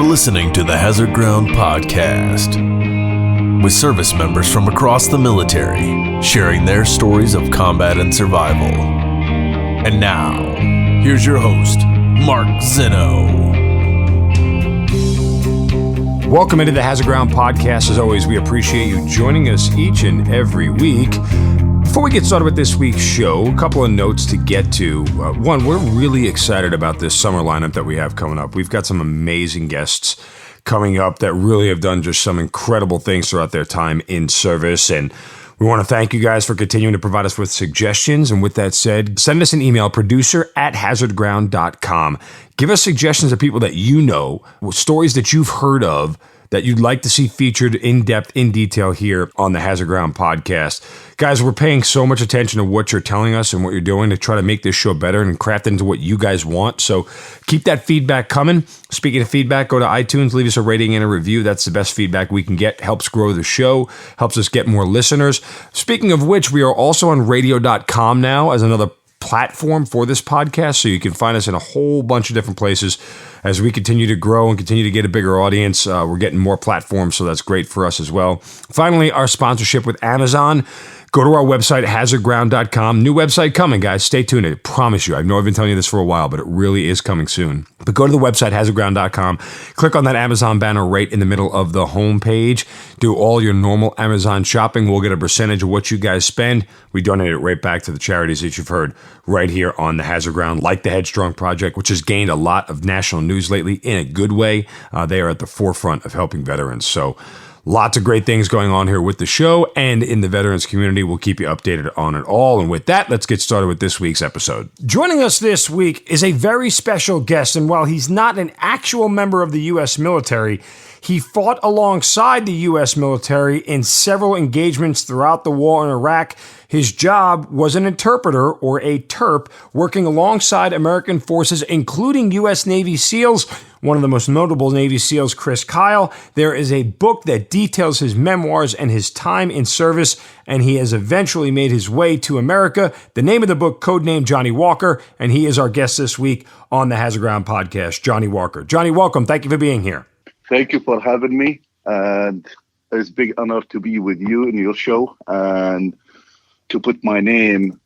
listening to the Hazard Ground Podcast, with service members from across the military sharing their stories of combat and survival. And now, here's your host, Mark Zeno. Welcome into the Hazard Ground Podcast. As always, we appreciate you joining us each and every week. Before we get started with this week's show, a couple of notes to get to. One, we're really excited about this summer lineup that we have coming up. We've got some amazing guests coming up that really have done just some incredible things throughout their time in service. And we want to thank you guys for continuing to provide us with suggestions. And with that said, send us an email, producer@hazardground.com. Give us suggestions of people that you know, stories that you've heard of, that you'd like to see featured in depth, in detail here on the Hazard Ground Podcast. Guys, we're paying so much attention to what you're telling us and what you're doing to try to make this show better and craft it into what you guys want. So keep that feedback coming. Speaking of feedback, go to iTunes, leave us a rating and a review. That's the best feedback we can get. Helps grow the show, helps us get more listeners. Speaking of which, we are also on radio.com now as another platform for this podcast, so you can find us in a whole bunch of different places as we continue to grow and continue to get a bigger audience. We're getting more platforms, so that's great for us as well. Finally, our sponsorship with Amazon. Go to our website, hazardground.com. New website coming, guys. Stay tuned. I promise you. I know I've been telling you this for a while, but it really is coming soon. But go to the website, hazardground.com. Click on that Amazon banner right in the middle of the homepage. Do all your normal Amazon shopping. We'll get a percentage of what you guys spend. We donate it right back to the charities that you've heard right here on the Hazard Ground, like the Headstrong Project, which has gained a lot of national news lately in a good way. They are at the forefront of helping veterans. So lots of great things going on here with the show and in the veterans community. We'll keep you updated on it all. And with that, let's get started with this week's episode. Joining us this week is a very special guest. And while he's not an actual member of the U.S. military, he fought alongside the U.S. military in several engagements throughout the war in Iraq. His job was an interpreter, or a terp, working alongside American forces, including U.S. Navy SEALs. One of the most notable Navy SEALs, Chris Kyle. There is a book that details his memoirs and his time in service, and he has eventually made his way to America. The name of the book, codenamed Johnny Walker, and he is our guest this week on the Hazard Ground Podcast, Johnny Walker. Johnny, welcome. Thank you for being here. Thank you for having me, and it's a big honor to be with you in your show and to put my name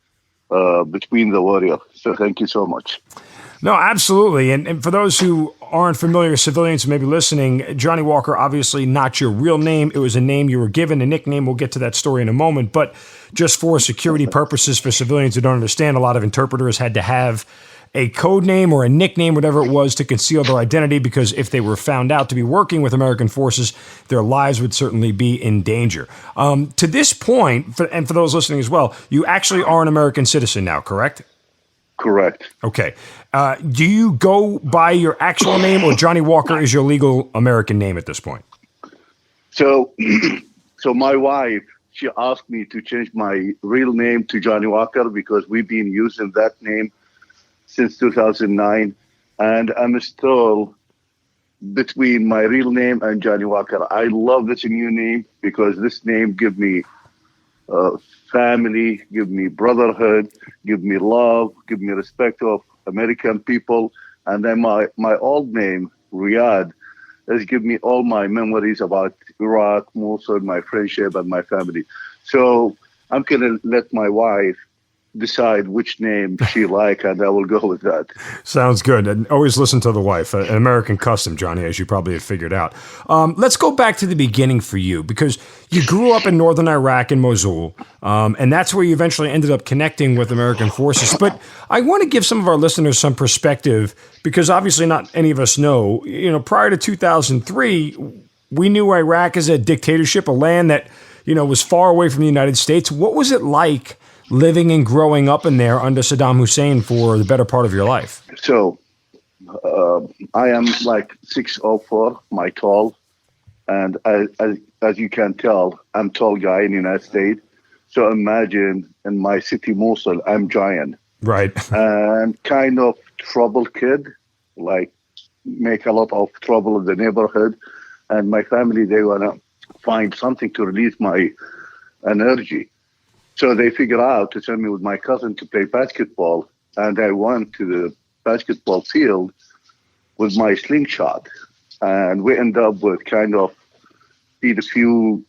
between the warrior. So thank you so much. No, absolutely. And for those who aren't familiar, civilians who may be listening, Johnny Walker, obviously not your real name. It was a name you were given, a nickname. We'll get to that story in a moment. But just for security purposes, for civilians who don't understand, a lot of interpreters had to have a code name or a nickname, whatever it was, to conceal their identity, because if they were found out to be working with American forces, their lives would certainly be in danger. To this point, and for those listening as well, you actually are an American citizen now, correct? Correct. Okay. Do you go by your actual name, or Johnny Walker is your legal American name at this point? So my wife, she asked me to change my real name to Johnny Walker because we've been using that name since 2009, and I'm still between my real name and Johnny Walker. I love this new name because this name gives me family, give me brotherhood, give me love, give me respect of American people. And then my old name, Riyadh, has given me all my memories about Iraq, Mosul, my friendship, and my family. So I'm going to let my wife decide which name she like, and I will go with that. Sounds good. And always listen to the wife. An American custom, Johnny, as you probably have figured out. Let's go back to the beginning for you, because you grew up in northern Iraq in Mosul, and that's where you eventually ended up connecting with American forces. But I want to give some of our listeners some perspective, because obviously not any of us know. Prior to 2003, we knew Iraq as a dictatorship, a land that, was far away from the United States. What was it like living and growing up in there under Saddam Hussein for the better part of your life? So I am like 6'4", my tall, and as you can tell, I'm tall guy in the United States. So imagine in my city, Mosul, I'm giant. Right. And kind of trouble kid, like make a lot of trouble in the neighborhood. And my family, they want to find something to release my energy. So they figure out to send me with my cousin to play basketball. And I went to the basketball field with my slingshot. And we end up with kind of beat a few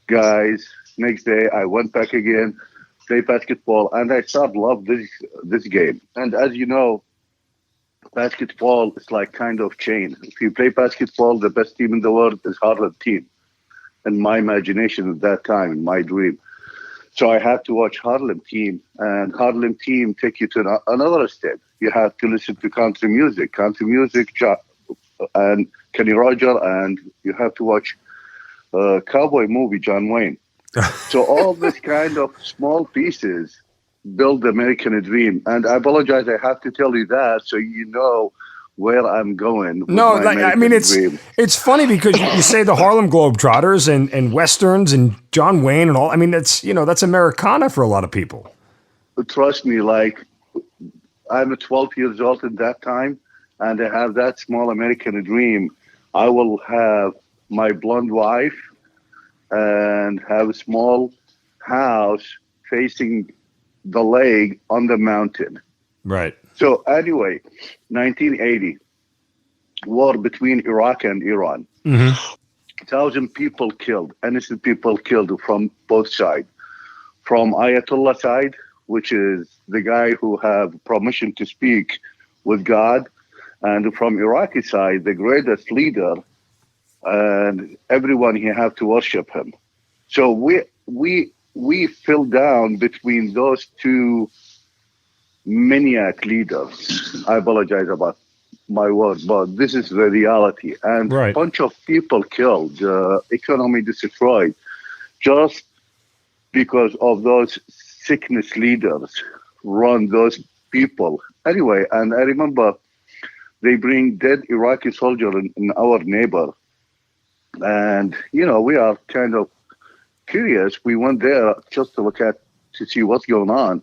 guys. Next day, I went back again, play basketball, and I started love this game. And as you know, basketball is like kind of chain. If you play basketball, the best team in the world is Harlem team. In my imagination at that time, in my dream. So I had to watch Harlem team, and Harlem team take you to another step. You have to listen to country music, and Kenny Roger, and you have to watch cowboy movie, John Wayne. So all this kind of small pieces build the American dream. And I apologize, I have to tell you that so you know where I'm going. With no, my it's funny because you say the Harlem Globetrotters and Westerns and John Wayne and all. I mean, that's Americana for a lot of people. Trust me, like I'm 12 years old at that time, and I have that small American dream. I will have my blonde wife and have a small house facing the lake on the mountain. Right. So anyway, 1980, war between Iraq and Iran. 1,000 people killed, innocent people killed from both sides. From Ayatollah side, which is the guy who have permission to speak with God, and from Iraqi side, the greatest leader, and everyone here have to worship him. So we fell down between those two maniac leaders. I apologize about my word, but this is the reality. And a bunch of people killed, economy destroyed, just because of those sickness leaders run those people. Anyway, and I remember they bring dead Iraqi soldier in our neighbor. And, we are kind of curious. We went there just to see what's going on.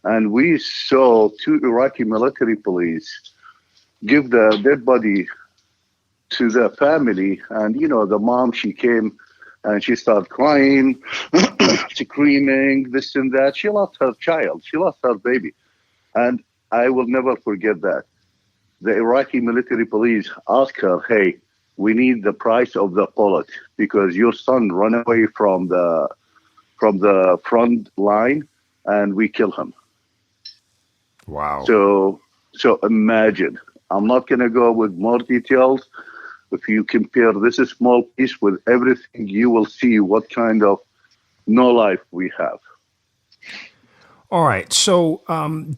And we saw 2 Iraqi military police give the dead body to the family. And, the mom, she came and she started crying, screaming, this and that. She lost her child. She lost her baby. And I will never forget that. The Iraqi military police asked her, hey, we need the price of the bullet because your son ran away from the front line and we kill him. Wow. So imagine, I'm not going to go with more details. If you compare this small piece with everything, you will see what kind of no life we have. All right. So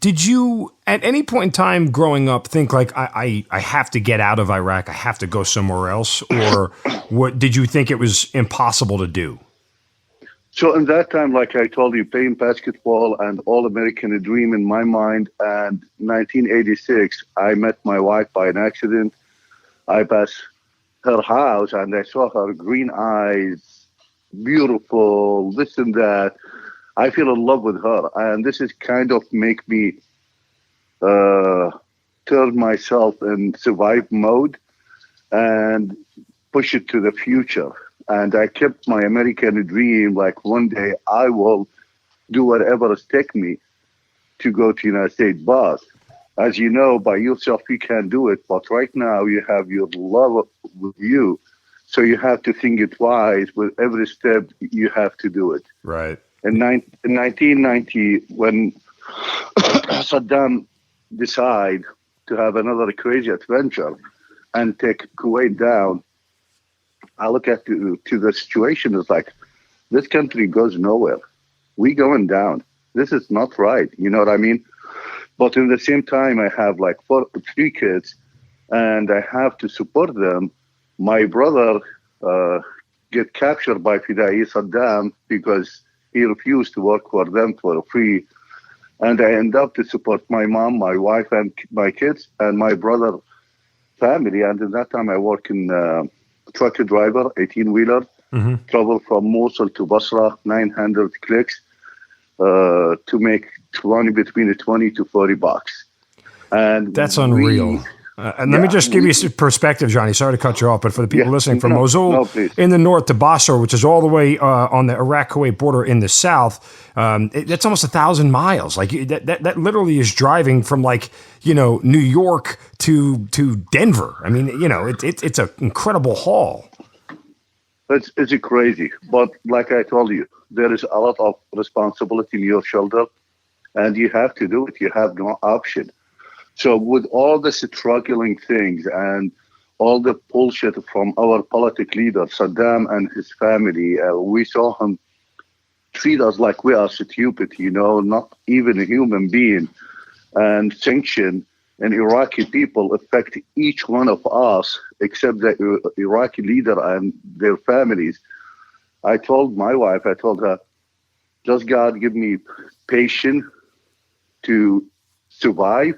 did you, at any point in time growing up, think like, I have to get out of Iraq, I have to go somewhere else? Or what did you think it was impossible to do? So in that time, like I told you, playing basketball and all-American dream in my mind. And 1986, I met my wife by an accident. I passed her house and I saw her green eyes, beautiful, this and that. I feel in love with her. And this is kind of make me turn myself in survive mode and push it to the future. And I kept my American dream, like one day I will do whatever it takes me to go to the United States. But as you know, by yourself, you can't do it. But right now you have your love with you. So you have to think it twice. With every step, you have to do it. Right. In 1990, when Saddam decided to have another crazy adventure and take Kuwait down, I look at to the situation as like, this country goes nowhere. We going down. This is not right. You know what I mean? But in the same time, I have like 3 kids, and I have to support them. My brother get captured by Fidai Saddam because he refused to work for them for free. And I end up to support my mom, my wife, and my kids, and my brother family. And in that time, I work in truck driver, 18-wheeler, travel from Mosul to Basra, 900 clicks to make between $20 to $40. And that's unreal. And let me just give you some perspective, Johnny. Sorry to cut you off, but for the people listening, from Mosul in the north to Basra, which is all the way on the Iraq-Kuwait border in the south, that's almost 1,000 miles. Like that literally is driving from New York to Denver. I mean, it's an incredible haul. It's crazy, but like I told you, there is a lot of responsibility in your shoulder, and you have to do it. You have no option. So with all the struggling things and all the bullshit from our political leader, Saddam and his family, we saw him treat us like we are stupid, not even a human being. And sanction and Iraqi people affect each one of us except the Iraqi leader and their families. I told my wife, just God give me patience to survive.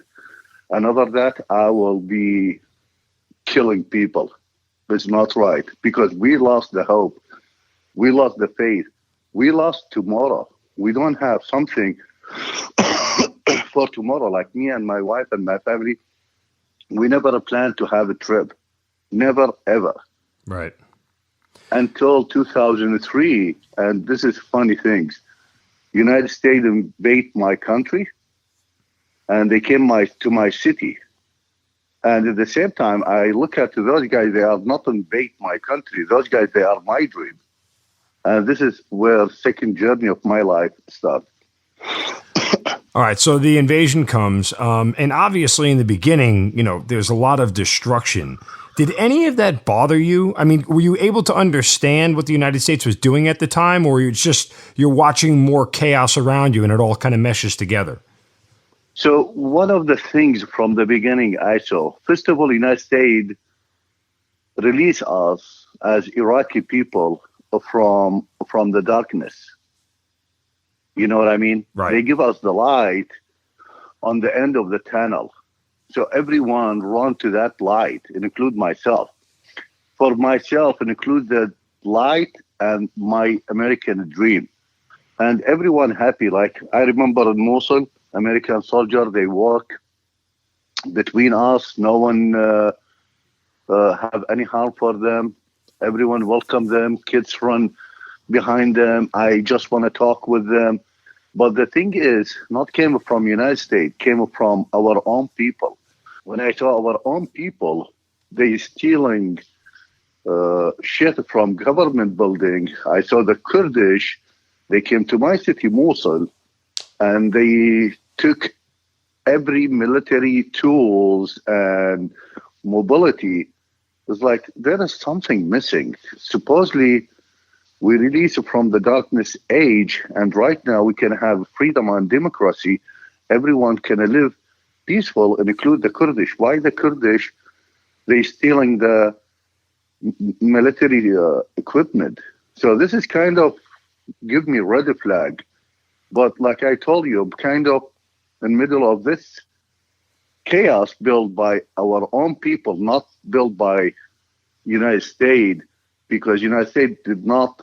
And other than that, I will be killing people. It's not right, because we lost the hope. We lost the faith. We lost tomorrow. We don't have something for tomorrow. Like me and my wife and my family, we never planned to have a trip. Never, ever. Right. Until 2003, and this is funny things. United States invaded my country, and they came to my city. And at the same time, I look at those guys, they are not invade my country. Those guys, they are my dream. And this is where second journey of my life starts. All right, so the invasion comes, and obviously in the beginning, there's a lot of destruction. Did any of that bother you? I mean, were you able to understand what the United States was doing at the time, or you're watching more chaos around you and it all kind of meshes together? So one of the things from the beginning I saw, first of all, the United States released us as Iraqi people from the darkness. You know what I mean? Right. They give us the light on the end of the tunnel. So everyone run to that light, and include myself. For myself, and include the light and my American dream. And everyone happy. Like I remember in Mosul, American soldier, they walk between us. No one have any harm for them. Everyone welcome them. Kids run behind them. I just want to talk with them. But the thing is, not came from United States, came from our own people. When I saw our own people, they stealing shit from government building. I saw the Kurdish, they came to my city, Mosul, and they took every military tools and mobility. It's like there is something missing. Supposedly, we release from the darkness age, and right now we can have freedom and democracy. Everyone can live peaceful, and include the Kurdish. Why the Kurdish? They stealing the military equipment. So this is kind of give me red flag. But like I told you, I'm kind of in the middle of this chaos built by our own people, not built by United States, because United States did not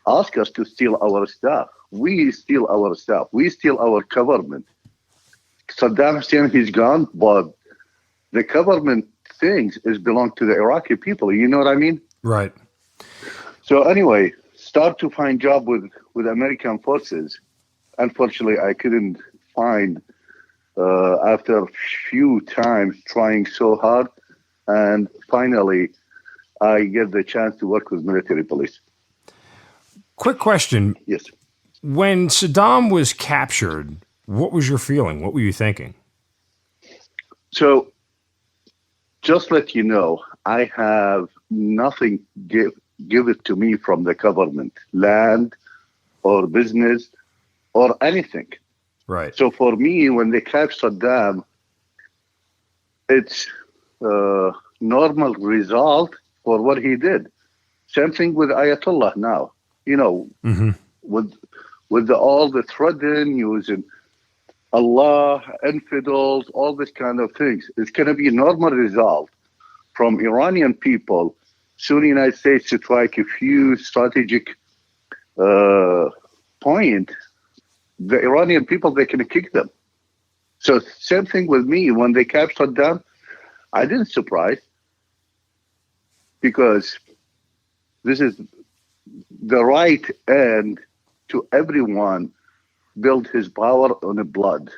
ask us to steal our stuff. We steal our stuff. We steal our government. Saddam Hussein, he's gone, but the government things belong to the Iraqi people. You know what I mean? Right. So anyway, start to find job with American forces. Unfortunately, I couldn't find after a few times trying so hard, and finally I get the chance to work with military police. Quick question. Yes. When Saddam was captured, what was your feeling? What were you thinking? So, just let you know, I have nothing give it to me from the government, land or business or anything. Right. So for me, when they captured Saddam, it's normal result for what he did. Same thing with Ayatollah now. With all the threatening using Allah, infidels, all this kind of things. It's going to be a normal result from Iranian people. Soon the United States to strike a few strategic point. The Iranian people, they can kick them. So same thing with me. When they captured Saddam, I didn't surprise because this is the right end to everyone build his power on the blood.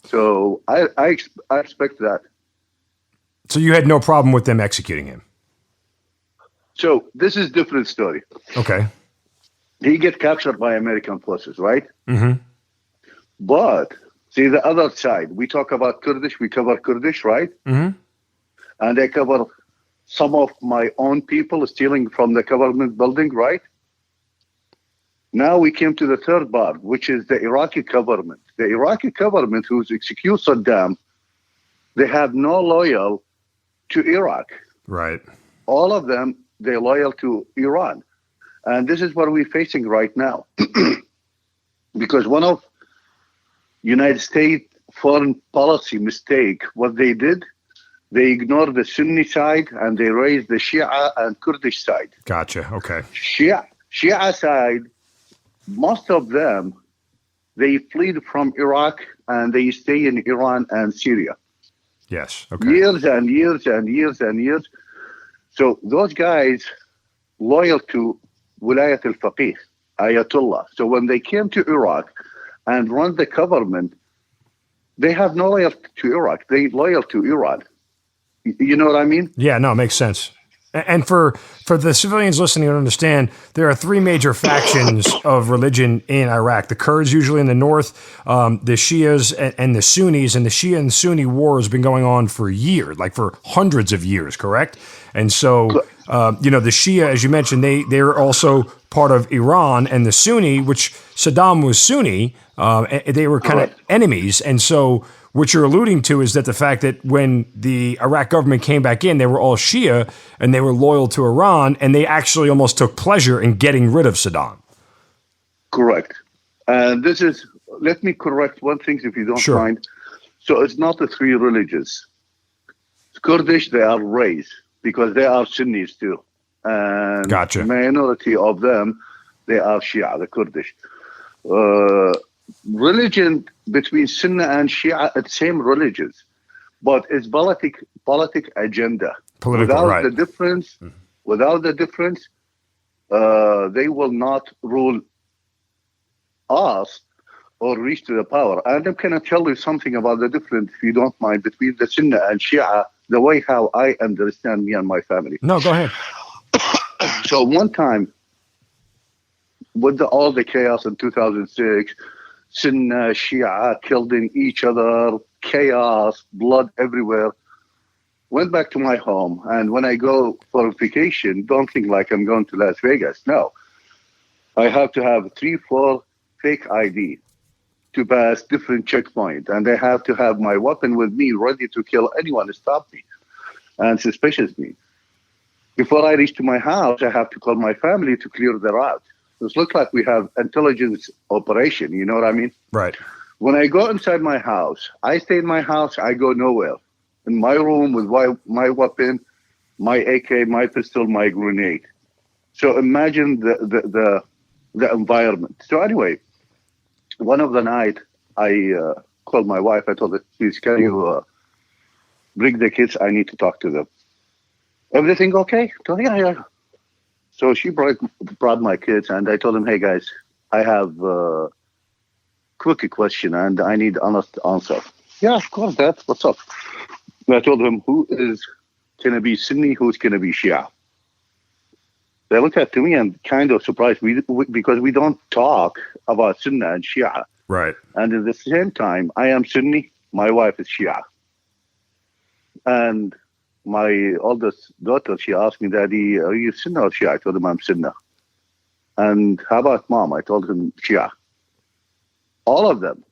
So I expect that. So you had no problem with them executing him? So this is different story. Okay. He get captured by American forces, right? Mm-hmm. But see the other side. We talk about Kurdish. We cover Kurdish, right? Mm-hmm. And they cover some of my own people stealing from the government building, right? Now we came to the third part, which is the Iraqi government. The Iraqi government, who's execute Saddam, they have no loyal to Iraq. Right. All of them, they're loyal to Iran. And this is what we're facing right now. Because one of United States foreign policy mistake, what they did, they ignored the Sunni side and they raised the Shia and Kurdish side. Gotcha. Okay. Shia side, most of them, they fled from Iraq and they stay in Iran and Syria. Yes. Okay. Years and years and years and years. So those guys loyal to Wilayat al-Faqih, Ayatollah. So when they came to Iraq and run the government, they have no loyalty to Iraq. They loyal to Iran. You know what I mean? Yeah, no, it makes sense. And for the civilians listening to understand, there are three major factions of religion in Iraq. The Kurds usually in the north, the Shias and the Sunnis. And the Shia and Sunni war has been going on for years, like for hundreds of years, correct? And so, the Shia, as you mentioned, they're also part of Iran, and the Sunni, which Saddam was Sunni, they were kind of enemies. And so what you're alluding to is that the fact that when the Iraq government came back in, they were all Shia and they were loyal to Iran, and they actually almost took pleasure in getting rid of Saddam. Correct. And let me correct one thing if you don't mind. So it's not the three religions. Kurdish, they are raised because they are Sunnis too. And gotcha. Minority of them, they are Shia, the Kurdish. Religion between Sunni and Shia, it's same religions, but it's politic agenda. Without the difference, they will not rule us or reach to the power. And I'm going to tell you something about the difference, if you don't mind, between the Sunni and Shia, the way how I understand me and my family. No, go ahead. So one time, with all the chaos in 2006, Sunni, Shia killing each other, chaos, blood everywhere. Went back to my home, and when I go for vacation, don't think like I'm going to Las Vegas. No. I have to have 3-4 fake ID to pass different checkpoints, and I have to have my weapon with me ready to kill anyone who stop me and suspicious me. Before I reach to my house, I have to call my family to clear the route. It looks like we have intelligence operation. You know what I mean? Right. When I go inside my house, I stay in my house. I go nowhere. In my room with my weapon, my AK, my pistol, my grenade. So imagine the environment. So anyway, one of the night, I called my wife. I told her, please, can you bring the kids? I need to talk to them. Everything okay? I told her, yeah. So she brought my kids, and I told them, hey, guys, I have a quick question, and I need honest answer. Yeah, of course, Dad. What's up? And I told them, who is going to be Sunni, who's going to be Shia? They look at me and kind of surprised because we don't talk about Sunni and Shia. Right. And at the same time, I am Sunni, my wife is Shia. And my oldest daughter, she asked me, Daddy, are you Sunni or Shia? I told him I'm Sunni. And how about Mom? I told him Shia. All of them,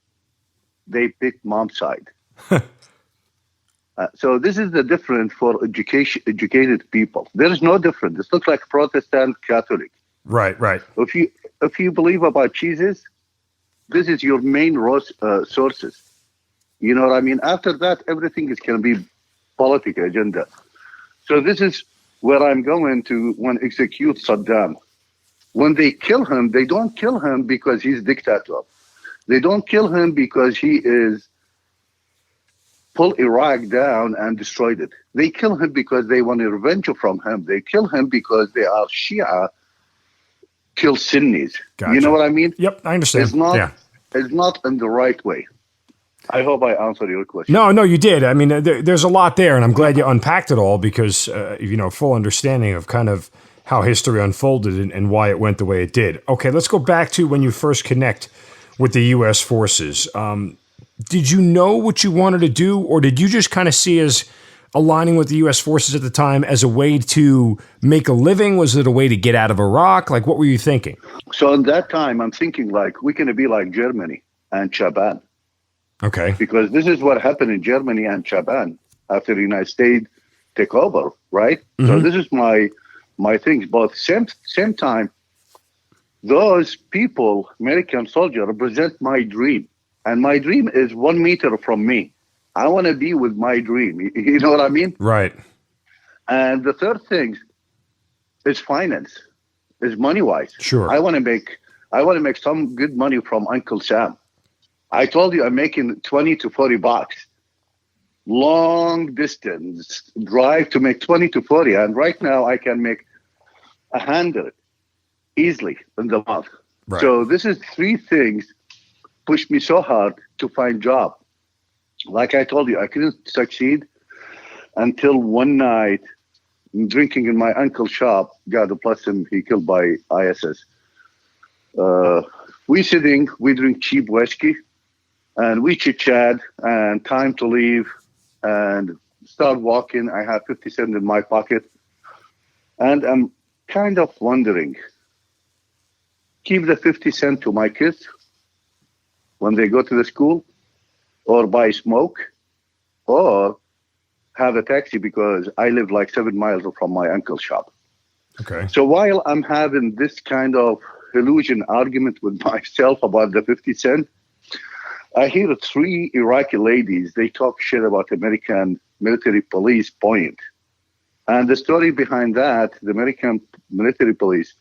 they picked Mom's side. So this is the difference for educated people. There is no difference. This looks like Protestant, Catholic. Right, right. If you believe about Jesus, this is your main sources. You know what I mean? After that, everything is going to be political agenda. So this is where I'm going to when execute Saddam. When they kill him, they don't kill him because he's dictator. They don't kill him because he is pull Iraq down and destroyed it. They kill him because they want revenge from him. They kill him because they are Shia, kill Sunnis. Gotcha. You know what I mean? Yep, I understand. It's not in the right way. I hope I answered your question. No, you did. I mean, there's a lot there, and I'm glad you unpacked it all because, full understanding of kind of how history unfolded and why it went the way it did. Okay, let's go back to when you first connect with the U.S. forces. Did you know what you wanted to do, or did you just kind of see as aligning with the U.S. forces at the time as a way to make a living? Was it a way to get out of Iraq? Like, what were you thinking? So at that time, I'm thinking like we're going to be like Germany and Japan. Okay. Because this is what happened in Germany and Japan after the United States take over, right? Mm-hmm. So this is my things. But same time, those people, American soldiers, represent my dream. And my dream is 1 meter from me. I want to be with my dream. You know what I mean? Right. And the third thing is finance, is money-wise. Sure. I want to make some good money from Uncle Sam. I told you I'm making 20 to 40 bucks. Long distance drive to make 20 to 40. And right now I can make 100 easily in the month. Right. So this is three things pushed me so hard to find job. Like I told you, I couldn't succeed until one night drinking in my uncle's shop. God bless him, he killed by ISS. We sitting, we drink cheap whiskey, and we chit-chat, and time to leave, and start walking. I have 50 cents in my pocket, and I'm kind of wondering, keep the 50 cents to my kids when they go to the school, or buy smoke, or have a taxi because I live like 7 miles from my uncle's shop. Okay. So while I'm having this kind of illusion argument with myself about the 50 cents, I hear three Iraqi ladies, they talk shit about American military police point. And the story behind that, the American military police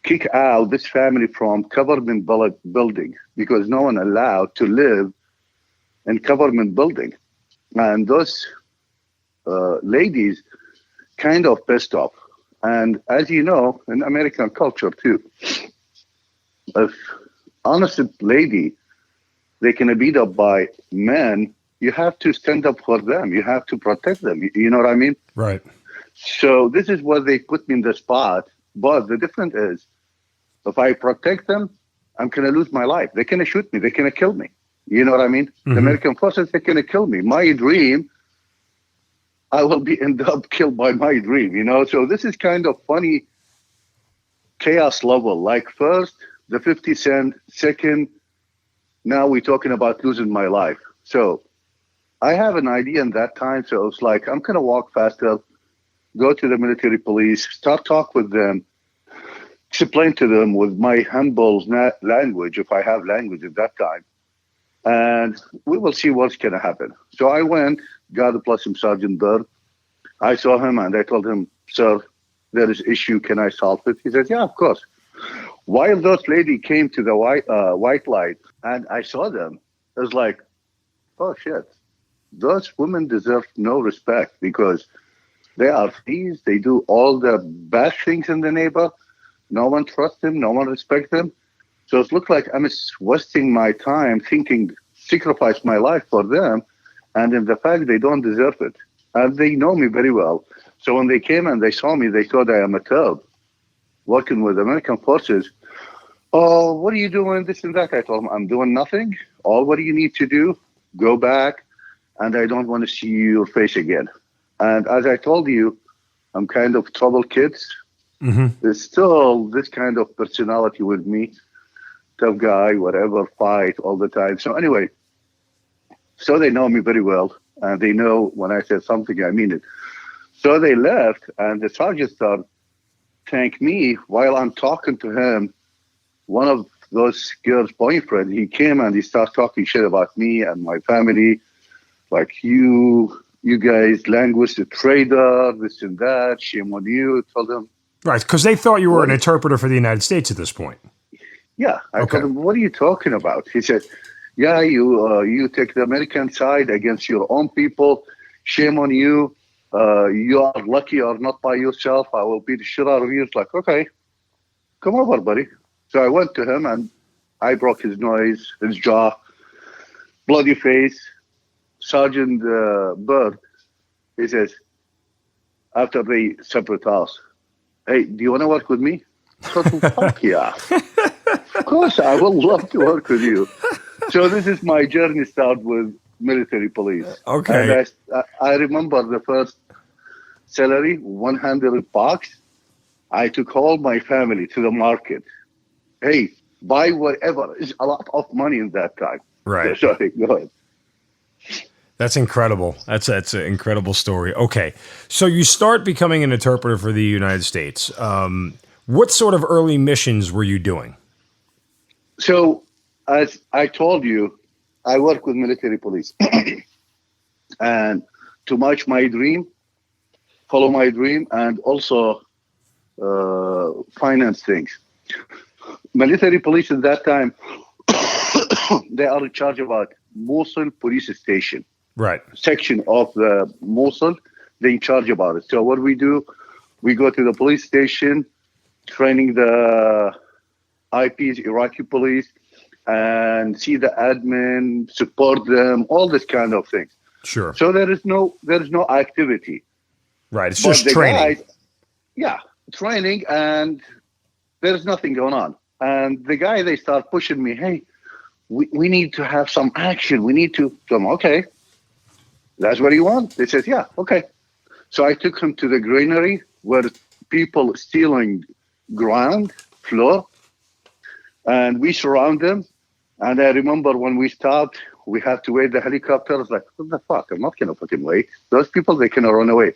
kick out this family from government building because no one allowed to live in government building. And those ladies kind of pissed off. And as you know, in American culture too, if honest lady, they can be beat up by men, you have to stand up for them. You have to protect them. You know what I mean? Right. So this is where they put me in the spot. But the difference is, if I protect them, I'm going to lose my life. They're going to shoot me. They're going to kill me. You know what I mean? Mm-hmm. The American forces, they're going to kill me. My dream, I will end up killed by my dream, you know? So this is kind of funny chaos level. Like first, the 50 cent, second, now we're talking about losing my life. So I have an idea in that time. So it's like, I'm going to walk faster, go to the military police, start talk with them, explain to them with my humble language, if I have language at that time, and we will see what's going to happen. So I went, God bless him, Sergeant Bird. I saw him and I told him, sir, there is issue. Can I solve it? He said, yeah, of course. While those ladies came to the white light and I saw them, it was like, oh, shit. Those women deserve no respect because they are thieves. They do all the bad things in the neighborhood. No one trusts them. No one respects them. So it looked like I'm wasting my time thinking, sacrifice my life for them. And in the fact they don't deserve it. And they know me very well. So when they came and they saw me, they thought I am a terp working with American forces. Oh, what are you doing? This and that. I told them, I'm doing nothing. All what you need to do, go back. And I don't want to see your face again. And as I told you, I'm kind of trouble kids. Mm-hmm. There's still this kind of personality with me. Tough guy, whatever, fight all the time. So anyway, so they know me very well. And they know when I said something, I mean it. So they left, and the sergeant started thank me while I'm talking to him. One of those girls' boyfriend, he came and he started talking shit about me and my family. Like, you guys language the trader, this and that, shame on you. I told them. Right, because they thought you were an interpreter for the United States at this point. Yeah, I told him, what are you talking about? He said, yeah, you take the American side against your own people. Shame on you. You are lucky or not by yourself. I will beat the shit out of you. It's like, okay, come over, buddy. So I went to him and I broke his nose, his jaw, bloody face. Sergeant Bird, he says, after the separate house, hey, do you want to work with me? I thought, well, fuck yeah. Of course, I would love to work with you. So this is my journey start with military police. Okay. And I remember the first salary, $100. I took all my family to the market. Hey, buy whatever. It's a lot of money in that time. Right. Sorry, go ahead. That's incredible. That's an incredible story. Okay. So you start becoming an interpreter for the United States. What sort of early missions were you doing? So, as I told you, I work with military police. And to match my dream, follow my dream, and also finance things. Military police at that time, they are in charge about Mosul police station. Right. Section of the Mosul, they in charge about it. So what we do, we go to the police station, training the IPs, Iraqi police, and see the admin, support them, all this kind of things. Sure. So there is no activity. Right. It's just training. Training, and there's nothing going on. And the guy, they start pushing me, hey, we need to have some action. We need to. So I'm, okay. That's what you want? They said, yeah, okay. So I took him to the granary where people stealing ground, floor, and we surround them. And I remember when we stopped, we had to wait the helicopter. I was like, what the fuck? I'm not going to put him away. Those people, they cannot run away.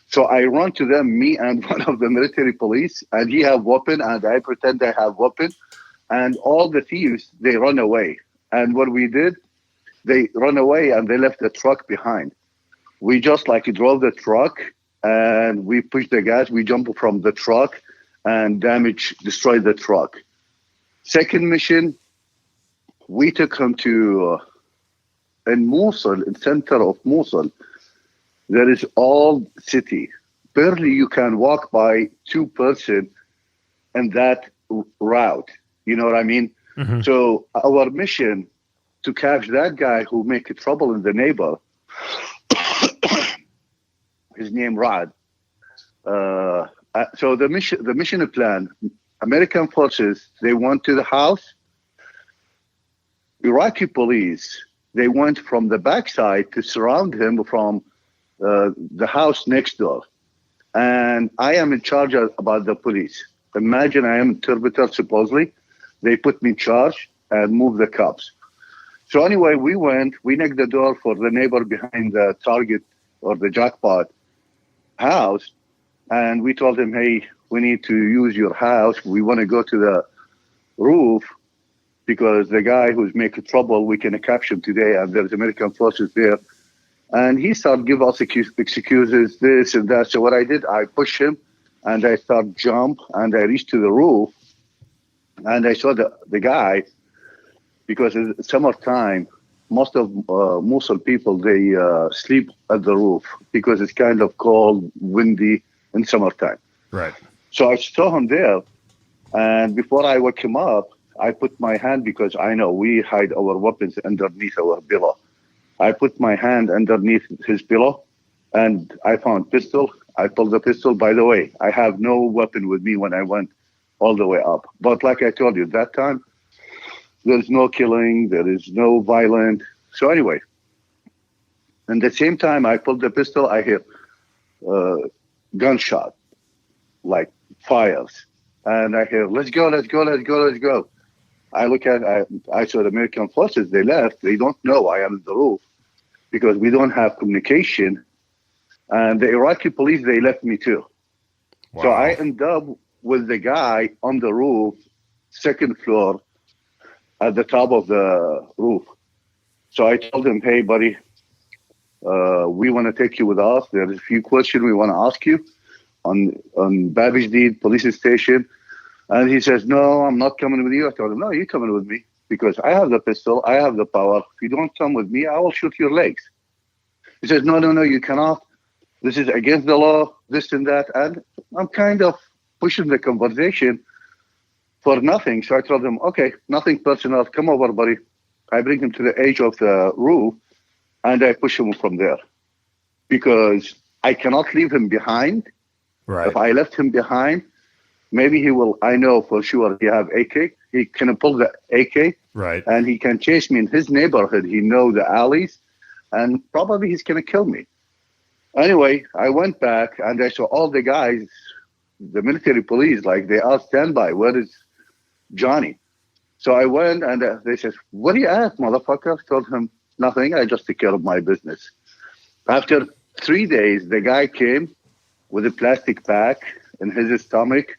So I run to them, me and one of the military police, and he have weapon, and I pretend I have weapon. And all the thieves, they run away. And what we did, they run away and they left the truck behind. We just drove the truck and we pushed the gas. We jumped from the truck and destroyed the truck. Second mission, we took him to in Mosul, in center of Mosul. There is all city. Barely you can walk by 2 person in that route. You know what I mean? Mm-hmm. So our mission to catch that guy who make trouble in the neighbor, his name Rad. So the mission plan, American forces, they went to the house. Iraqi police, they went from the backside to surround him from the house next door. And I am in charge about the police. Imagine I am interpreter, supposedly. They put me in charge and moved the cops. So anyway, we knocked the door for the neighbor behind the target or the jackpot house. And we told him, hey, we need to use your house. We want to go to the roof because the guy who's making trouble, we can capture him today. And there's American forces there. And he started giving us excuses, this and that. So what I did, I pushed him and I started jump and I reached to the roof. And I saw the guy, because it's summertime, most of Mosul people, they sleep at the roof because it's kind of cold, windy in summertime. Right. So I saw him there. And before I woke him up, I put my hand, because I know we hide our weapons underneath our pillow. I put my hand underneath his pillow and I found pistol. I pulled the pistol. By the way, I have no weapon with me when I went all the way up. But like I told you, that time, there's no killing, there is no violence. So anyway, at the same time I pulled the pistol, I hear gunshot, like fires. And I hear, let's go. I look at, I saw the American forces, they left. They don't know I am on the roof because we don't have communication. And the Iraqi police, they left me too. Wow. So I end up with the guy on the roof, second floor, at the top of the roof. So I told him, hey, buddy, we want to take you with us. There's a few questions we want to ask you on Baghdad police station. And he says, no, I'm not coming with you. I told him, no, you're coming with me. because I have the pistol, I have the power. If you don't come with me, I will shoot your legs. He says, no, you cannot. This is against the law, this and that. And I'm kind of pushing the conversation for nothing. So I told him, okay, nothing personal. Come over, buddy. I bring him to the edge of the roof and I push him from there because I cannot leave him behind. Right. If I left him behind, maybe he will, I know for sure he have AK. He can pull the AK. Right. And he can chase me in his neighborhood. He know the alleys and probably he's going to kill me. Anyway, I went back and I saw all the guys, the military police, like they are standby. Where is Johnny? So I went and they said, what are you at, motherfucker? Told him, nothing. I just take care of my business. After 3 days, the guy came with a plastic pack in his stomach,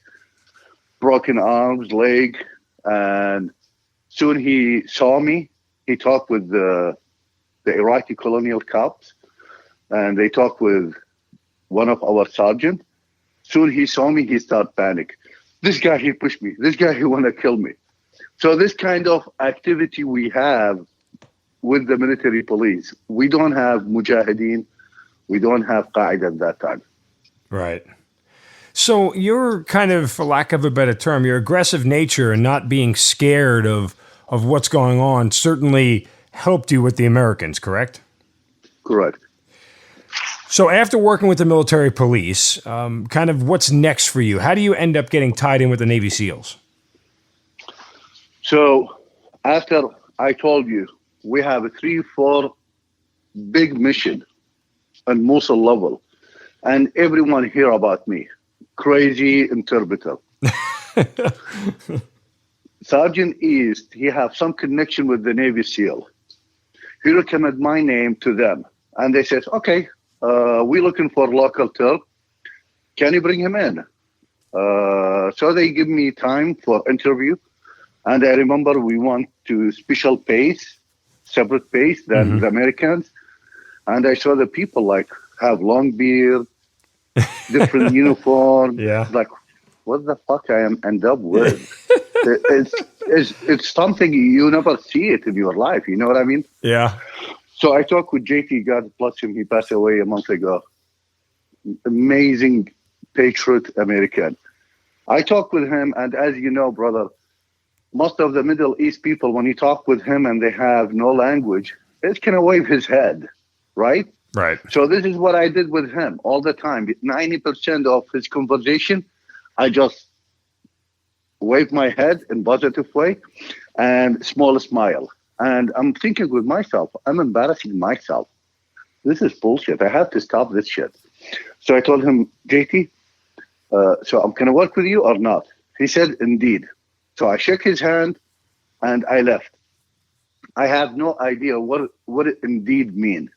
broken arms, leg. And soon he saw me. He talked with the Iraqi colonial cops. And they talked with one of our sergeants. Soon he saw me, he started panic. This guy, he pushed me. This guy, he want to kill me. So this kind of activity we have with the military police. We don't have mujahideen. We don't have Qaeda at that time. Right. So you're kind of, for lack of a better term, your aggressive nature and not being scared of what's going on certainly helped you with the Americans, correct? Correct. So after working with the military police, kind of what's next for you? How do you end up getting tied in with the Navy SEALs? So after I told you, we have a 3-4 big mission on Mosul level, and everyone hear about me. Crazy interpreter. Sergeant East, he have some connection with the Navy SEAL. He recommended my name to them, and they said, okay, we're looking for local terp. Can you bring him in? So they give me time for interview. And I remember we went to special base, separate base than the Americans. And I saw the people like have long beard, different uniform. Yeah. Like, what the fuck I am end up with? It's something you never see it in your life. You know what I mean? Yeah. So I talked with JT, God bless him. He passed away a month ago. Amazing patriot American. I talked with him, and as you know, brother, most of the Middle East people, when you talk with him and they have no language, it's going to wave his head, right? Right. So this is what I did with him all the time. 90% of his conversation, I just wave my head in positive way and small smile. And I'm thinking with myself, I'm embarrassing myself. This is bullshit. I have to stop this shit. So I told him, JT, so I'm going to work with you or not? He said, indeed. So I shook his hand and I left. I have no idea what it indeed mean.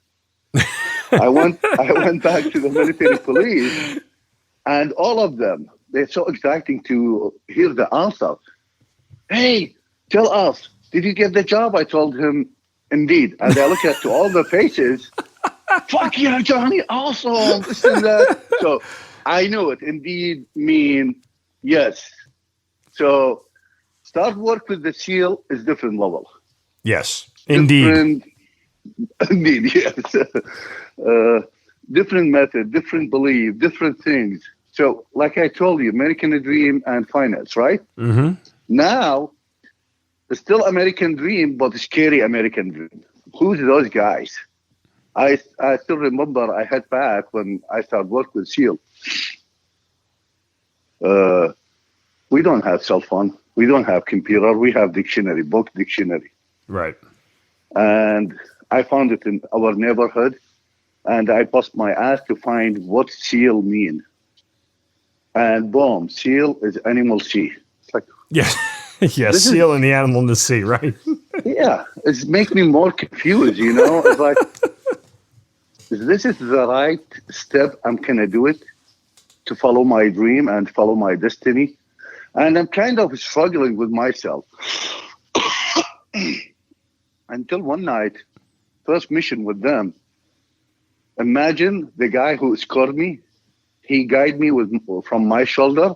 I went back to the military police, and all of them, they're so exciting to hear the answer. Hey, tell us, did you get the job? I told him, indeed. And I look at all the faces. Fuck yeah, Johnny, awesome, this and that. So I knew it indeed mean yes. So start work with the SEAL is different level. Yes, indeed. Indeed, yes. Different method, different belief, different things. So like I told you, American dream and finance, right? Mm-hmm. Now, it's still American dream, but scary American dream. Who's those guys? I still remember I had back when I started work with SEAL. We don't have cell phone. We don't have computer. We have dictionary, book dictionary. Right. And I found it in our neighborhood, and I bust my ass to find what SEAL mean. And boom, SEAL is animal sea. It's like, yes, yes, SEAL and the animal in the sea, right? Yeah, it's make me more confused. You know, it's like, this is the right step. I'm gonna do it to follow my dream and follow my destiny. And I'm kind of struggling with myself until one night, first mission with them. Imagine the guy who scored me. He guided me from my shoulder.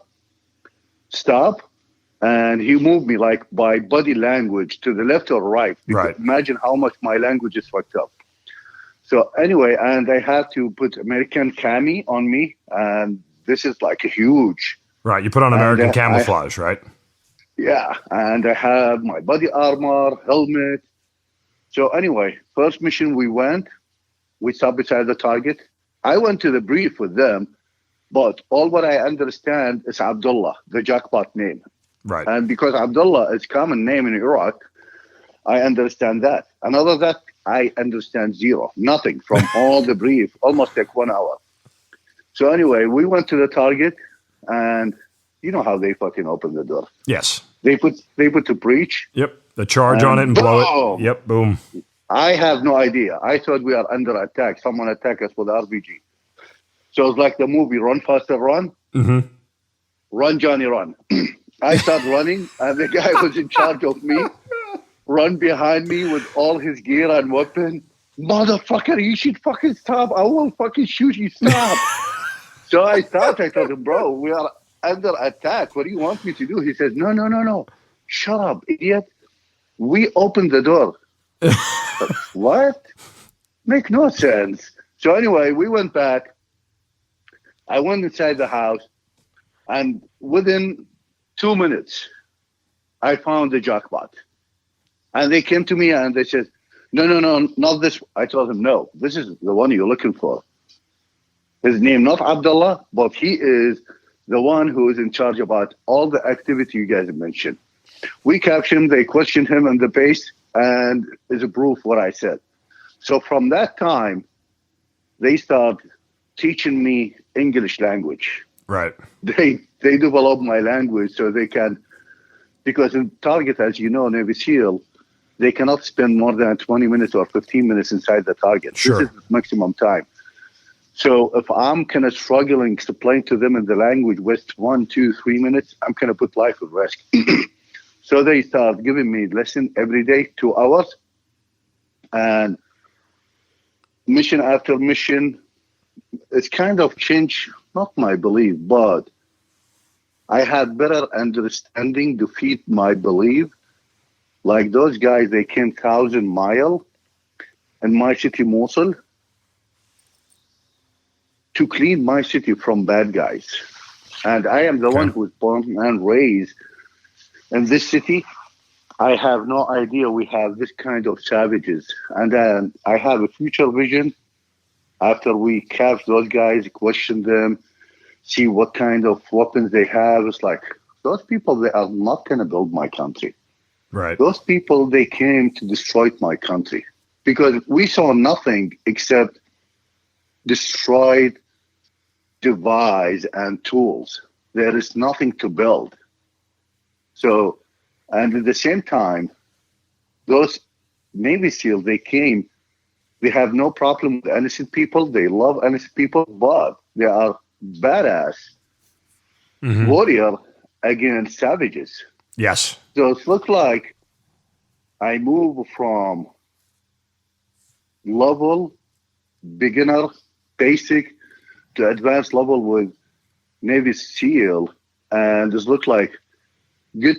Stop. And he moved me like by body language to the left or right. Right. Imagine how much my language is fucked up. So anyway, and I had to put American cami on me, and this is like a huge. Right. You put on American camouflage, right? Yeah, and I had my body armor, helmet. So anyway, first mission we stopped beside the target. I went to the brief with them, but all what I understand is Abdullah, the jackpot name. Right. And because Abdullah is common name in Iraq, I understand that. And other than that, I understand zero, nothing from all the brief, almost like 1 hour. So anyway, we went to the target, and you know how they fucking open the door. Yes. They put to breach. Yep. The charge on it and blow it. Yep. Boom. I have no idea. I thought we are under attack. Someone attacked us with RPG. So it's like the movie, Run Faster Run. Mm-hmm. Run, Johnny, run. I start running, and the guy was in charge of me. Run behind me with all his gear and weapon. Motherfucker, you should fucking stop. I will fucking shoot you. Stop. So I stopped. I told him, bro, we are under attack. What do you want me to do? He says, no. Shut up, idiot. We opened the door. What? Make no sense. So anyway, we went back. I went inside the house, and within 2 minutes, I found the jackpot. And they came to me and they said, no, not this. I told them, no, this is the one you're looking for. His name, not Abdullah, but he is the one who is in charge about all the activity you guys mentioned. We captured him, they questioned him in the base, and is a proof what I said. So from that time, they start teaching me English language. Right. They develop my language so they can, because in target, as you know, Navy SEAL, they cannot spend more than 20 minutes or 15 minutes inside the target. Sure. This is the maximum time. So if I'm kind of struggling to explain to them in the language with 1, 2, 3 minutes, I'm going to put life at risk. So they start giving me lesson every day, 2 hours. And mission after mission, it's kind of changed, not my belief, but I had better understanding to feed my belief. Like those guys, they came 1,000 miles in my city, Mosul, to clean my city from bad guys. And I am the one who was born and raised in this city. I have no idea we have this kind of savages. And I have a future vision after we catch those guys, question them, see what kind of weapons they have. It's like, those people, they are not going to build my country. Right. Those people, they came to destroy my country because we saw nothing except destroyed device and tools. There is nothing to build. So, and at the same time, those Navy SEALs, they came, they have no problem with innocent people. They love innocent people, but they are badass warrior against savages. Yes. So it looks like I move from level, beginner, basic, to advanced level with Navy SEAL. And it looks like good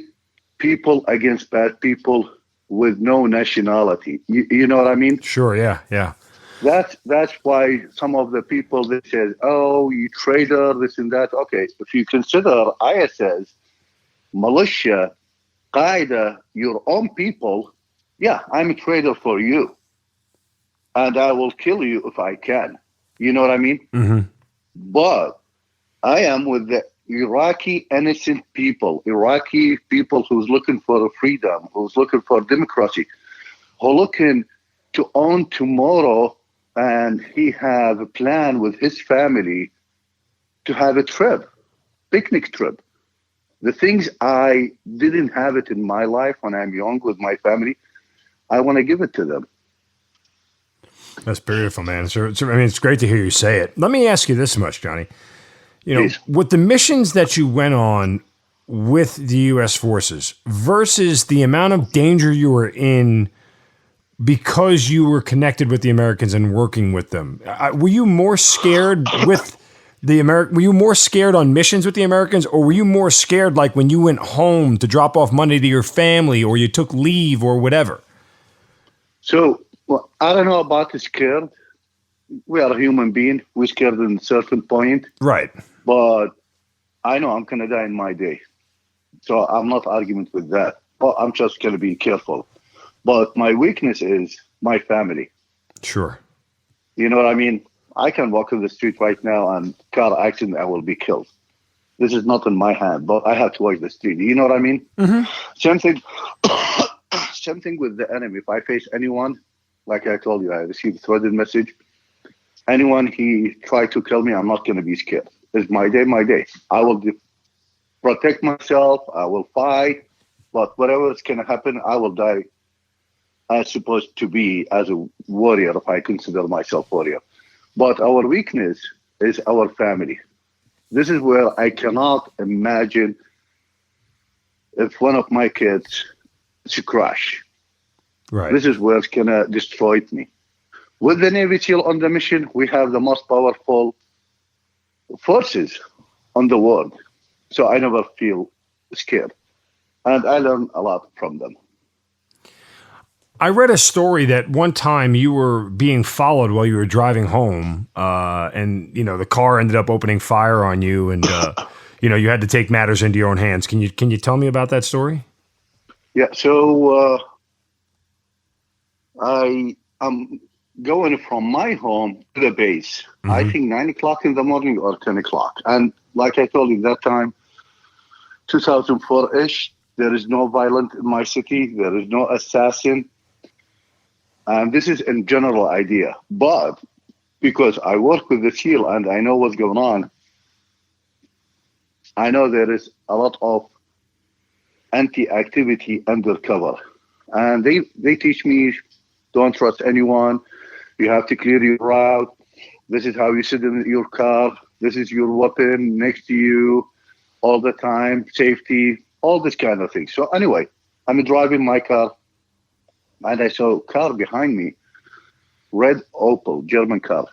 people against bad people with no nationality. You know what I mean? Sure, yeah. That's why some of the people, they said, oh, you traitor, this and that. Okay, if you consider ISS, militia, Qaeda, your own people, yeah, I'm a traitor for you. And I will kill you if I can. You know what I mean? Mm-hmm. But I am with the Iraqi innocent people, Iraqi people who's looking for freedom, who's looking for democracy, who looking to own tomorrow, and he have a plan with his family to have a trip, picnic trip. The things I didn't have it in my life when I'm young with my family, I want to give it to them. That's beautiful, man. So, I mean, it's great to hear you say it. Let me ask you this much, Johnny. You know, Please. With the missions that you went on with the U.S. forces versus the amount of danger you were in because you were connected with the Americans and working with them, were you more scared with were you more scared on missions with the Americans, or were you more scared like when you went home to drop off money to your family, or you took leave or whatever? So, well, I don't know about the scared. We are a human being. We're scared at a certain point. Right. But I know I'm going to die in my day. So I'm not arguing with that. But I'm just going to be careful. But my weakness is my family. Sure. You know what I mean? I can walk in the street right now and car accident, I will be killed. This is not in my hand, but I have to watch the street. You know what I mean? Mm-hmm. Same thing. Same thing with the enemy. If I face anyone, like I told you, I received a threaded message. Anyone he tried to kill me, I'm not going to be scared. It's my day, my day. I will protect myself. I will fight. But whatever is going to happen, I will die as supposed to be as a warrior, if I consider myself warrior. But our weakness is our family. This is where I cannot imagine if one of my kids to crash. Right. This is where it's going to destroy me. With the Navy SEAL on the mission, we have the most powerful forces on the world. So I never feel scared. And I learn a lot from them. I read a story that one time you were being followed while you were driving home, and the car ended up opening fire on you, and you had to take matters into your own hands. Can you tell me about that story? Yeah. So I am going from my home to the base. Mm-hmm. I think 9 o'clock in the morning or 10 o'clock, and like I told you that time, 2004-ish. There is no violence in my city. There is no assassin. And this is in general idea. But because I work with the SEAL and I know what's going on, I know there is a lot of anti-activity undercover. And they teach me, don't trust anyone. You have to clear your route. This is how you sit in your car. This is your weapon next to you all the time. Safety, all this kind of thing. So anyway, I'm driving my car. And I saw a car behind me, red Opel, German car.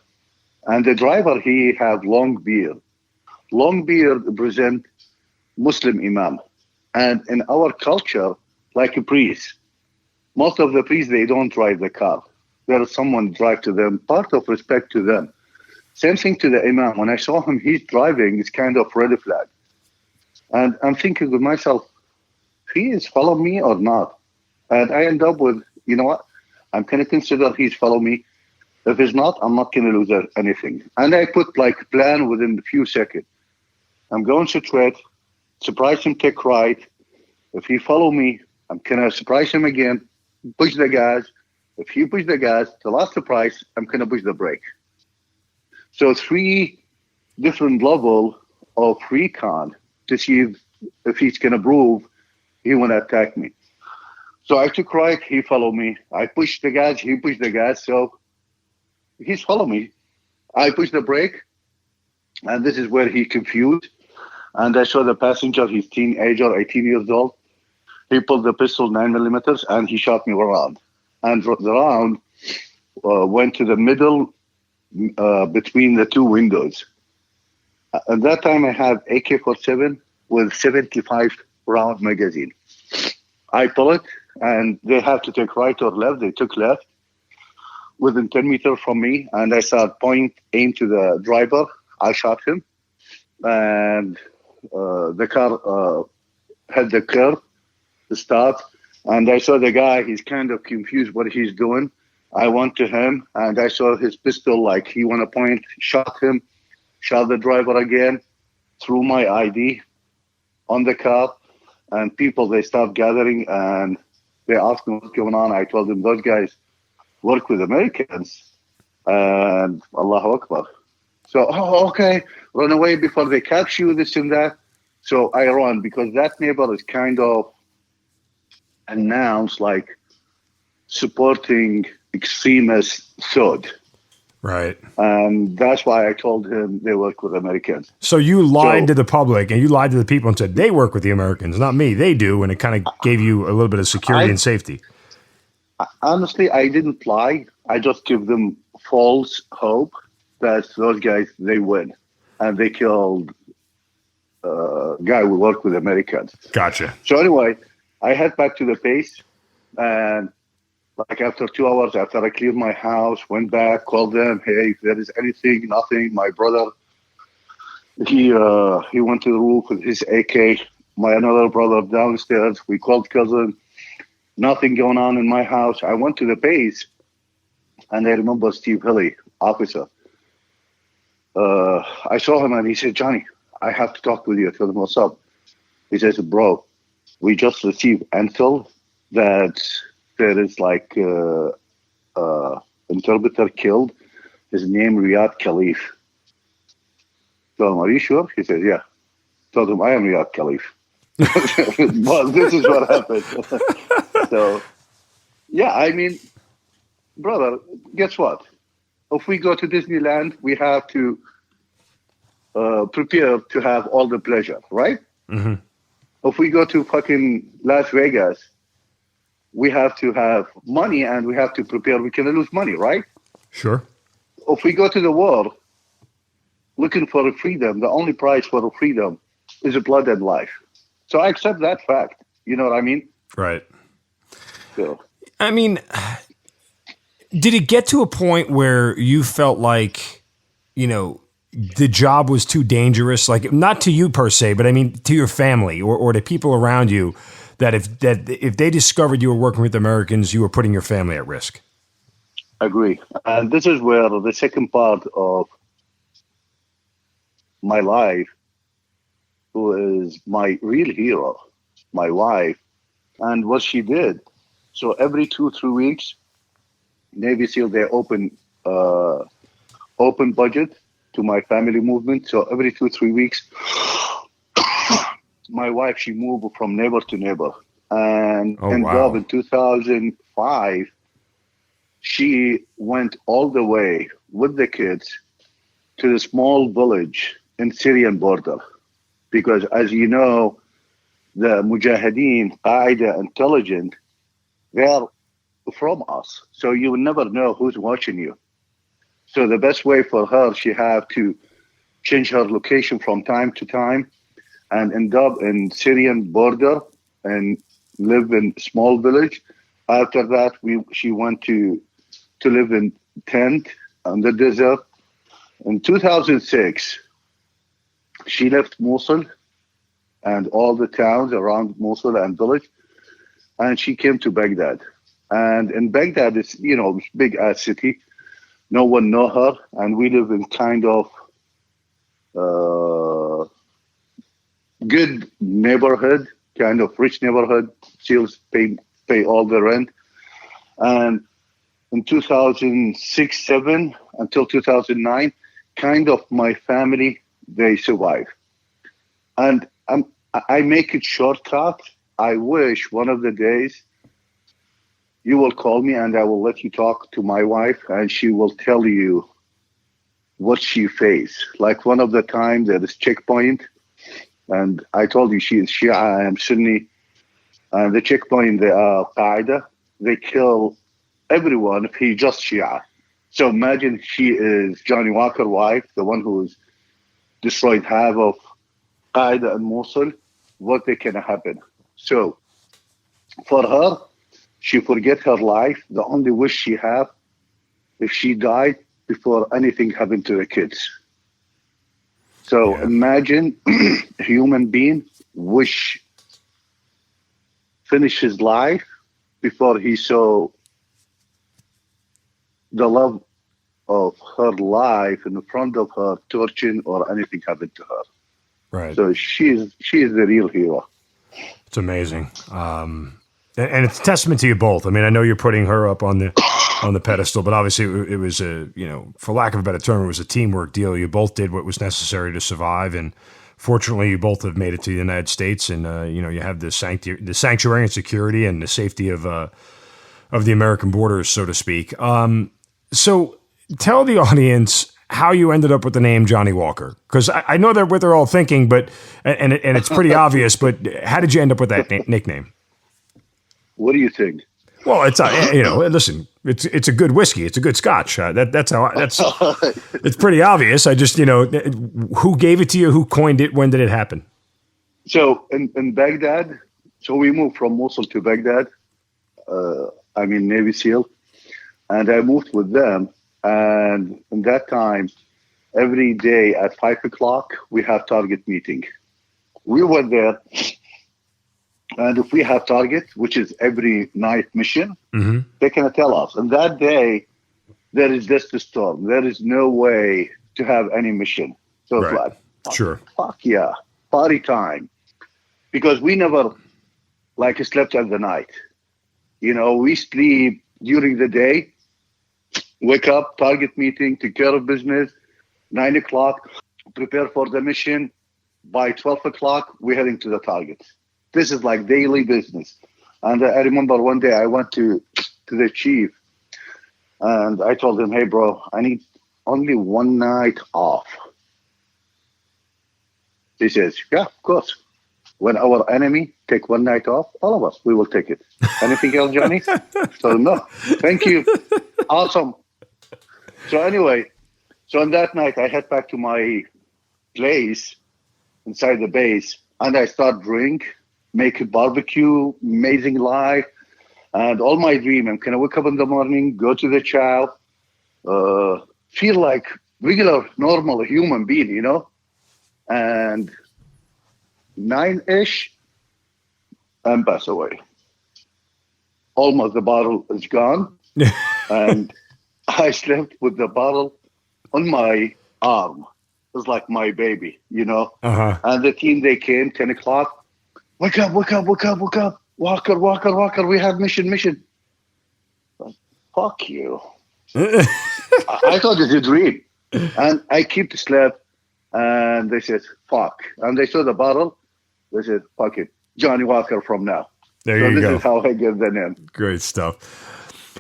And the driver, he had long beard. Long beard represent Muslim imam. And in our culture, like a priest, most of the priests, they don't drive the car. There is someone drive to them, part of respect to them. Same thing to the imam. When I saw him, he's driving, it's kind of red flag. And I'm thinking to myself, he is following me or not? And I end up with, you know what? I'm going to consider he's following me. If he's not, I'm not going to lose anything. And I put like a plan within a few seconds. I'm going to straight, surprise him, take right. If he follow me, I'm going to surprise him again, push the gas. If he push the gas, the last surprise, I'm going to push the brake. So 3 different level of recon to see if he's going to prove he want to attack me. So I took right, he followed me. I pushed the gas, he pushed the gas, so he's following me. I pushed the brake, and this is where he confused. And I saw the passenger, he's teenager, 18 years old. He pulled the pistol 9mm, and he shot me around. And the round went to the middle between the 2 windows. At that time, I had AK-47 with 75 round magazine. I pull it, and they have to take right or left. They took left within 10 meters from me, and I started aim to the driver. I shot him, and the car had the curve to start, and I saw the guy. He's kind of confused what he's doing. I went to him, and I saw his pistol, like he want to point, shot him, shot the driver again, threw my ID on the car, and people, they start gathering, and they asked me what's going on. I told them those guys work with Americans, and Allahu Akbar. So, okay, run away before they capture you, this and that. So I run, because that neighbor is kind of announced like supporting extremist thought. Right. And that's why I told him they work with Americans. So you lied to the public, and you lied to the people and said, they work with the Americans, not me, they do, and it kind of gave you a little bit of security and safety. Honestly, I didn't lie. I just give them false hope that those guys, they win. and they killed a guy who worked with Americans. Gotcha. So anyway, I head back to the base, and like after 2 hours, after I cleared my house, went back, called them, hey, if there is anything, nothing. My brother, he went to the roof with his AK. My another brother downstairs. We called cousin. Nothing going on in my house. I went to the base, and I remember Steve Hilly, officer. I saw him, and he said, Johnny, I have to talk with you. I told him, what's up? He says, bro, we just received intel that there is like interpreter killed. His name Riyad Khalif. Told him, are you sure? He said, yeah. Told him, I am Riyad Khalif. Well, this is what happened. So, yeah, I mean, brother, guess what? If we go to Disneyland, we have to prepare to have all the pleasure, right? Mm-hmm. If we go to fucking Las Vegas, we have to have money and we have to prepare. We can lose money, right? Sure. If we go to the war looking for freedom, the only price for freedom is blood and life. So I accept that fact. You know what I mean? Right. So, I mean, did it get to a point where you felt like, you know, the job was too dangerous? Like, not to you per se, but I mean to your family or to people around you, that if they discovered you were working with Americans, you were putting your family at risk? Agree. And this is where the second part of my life, who is my real hero, my wife, and what she did. So every 2-3 weeks, Navy SEAL, they open budget to my family movement. So every 2-3 weeks, my wife, she moved from neighbor to neighbor. And involved in 2005, she went all the way with the kids to the small village in Syrian border. Because as you know, the Mujahideen, Qaeda, intelligent, they are from us. So you will never know who's watching you. So the best way for her, she have to change her location from time to time and end up in Syrian border and live in small village. After that, she went to live in tent on the desert. In 2006, she left Mosul and all the towns around Mosul and village, and she came to Baghdad. And in Baghdad, it's, you know, big ass city. No one know her, and we live in kind of good neighborhood, kind of rich neighborhood. SEALs pay all the rent. And in 2006-07 until 2009, kind of my family, they survive. And I make it shortcut. I wish one of the days you will call me and I will let you talk to my wife and she will tell you what she faced. Like one of the times at this checkpoint, and I told you she is Shia, I am Sunni. And the checkpoint, they are Qaeda. They kill everyone if he just Shia. So imagine she is Johnny Walker's wife, the one who's destroyed half of Qaeda and Mosul. What can happen? So for her, she forget her life. The only wish she have, if she died before anything happened to the kids. So imagine a human being finish his life before he saw the love of her life in front of her torturing or anything happened to her. Right. So she is the real hero. It's amazing. And it's a testament to you both. I mean, I know you're putting her up on the pedestal, but obviously it was for lack of a better term, it was a teamwork deal. You both did what was necessary to survive, and fortunately, you both have made it to the United States, and you have the sanctuary and security and the safety of the American borders, so to speak. So tell the audience how you ended up with the name Johnny Walker, because I know that what they're all thinking, but and it's pretty obvious. But how did you end up with that nickname? What do you think? Well, it's listen, It's a good whiskey. It's a good Scotch. That's it's pretty obvious. I just, who gave it to you? Who coined it? When did it happen? So in Baghdad, so we moved from Mosul to Baghdad. Navy SEAL, and I moved with them. And in that time, every day at 5:00, we have target meeting. We were there, and if we have target, which is every night mission, they can tell us. And that day, there is just a storm. There is no way to have any mission. So it's like, fuck yeah, party time. Because we never slept at the night. We sleep during the day, wake up, target meeting, take care of business, 9:00, prepare for the mission. By 12:00, we're heading to the target. This is like daily business. And I remember one day I went to the chief and I told him, hey, bro, I need only one night off. He says, yeah, of course. When our enemy take one night off, all of us, we will take it. Anything else, Johnny? So no, thank you. Awesome. So anyway, on that night, I head back to my place inside the base, and I start drink, make a barbecue, amazing life, and all my dream. I'm gonna wake up in the morning, go to the chow, feel like regular, normal human being, and 9-ish, and pass away. Almost the bottle is gone, and I slept with the bottle on my arm. It was like my baby, And the team, they came 10:00. Wake up! Walker, we have mission. Fuck you. I thought it was a dream. And I keep sleep, and they said, fuck. And they saw the bottle. They said, fuck it. Johnny Walker from now. There you go. This is how I give the name. Great stuff.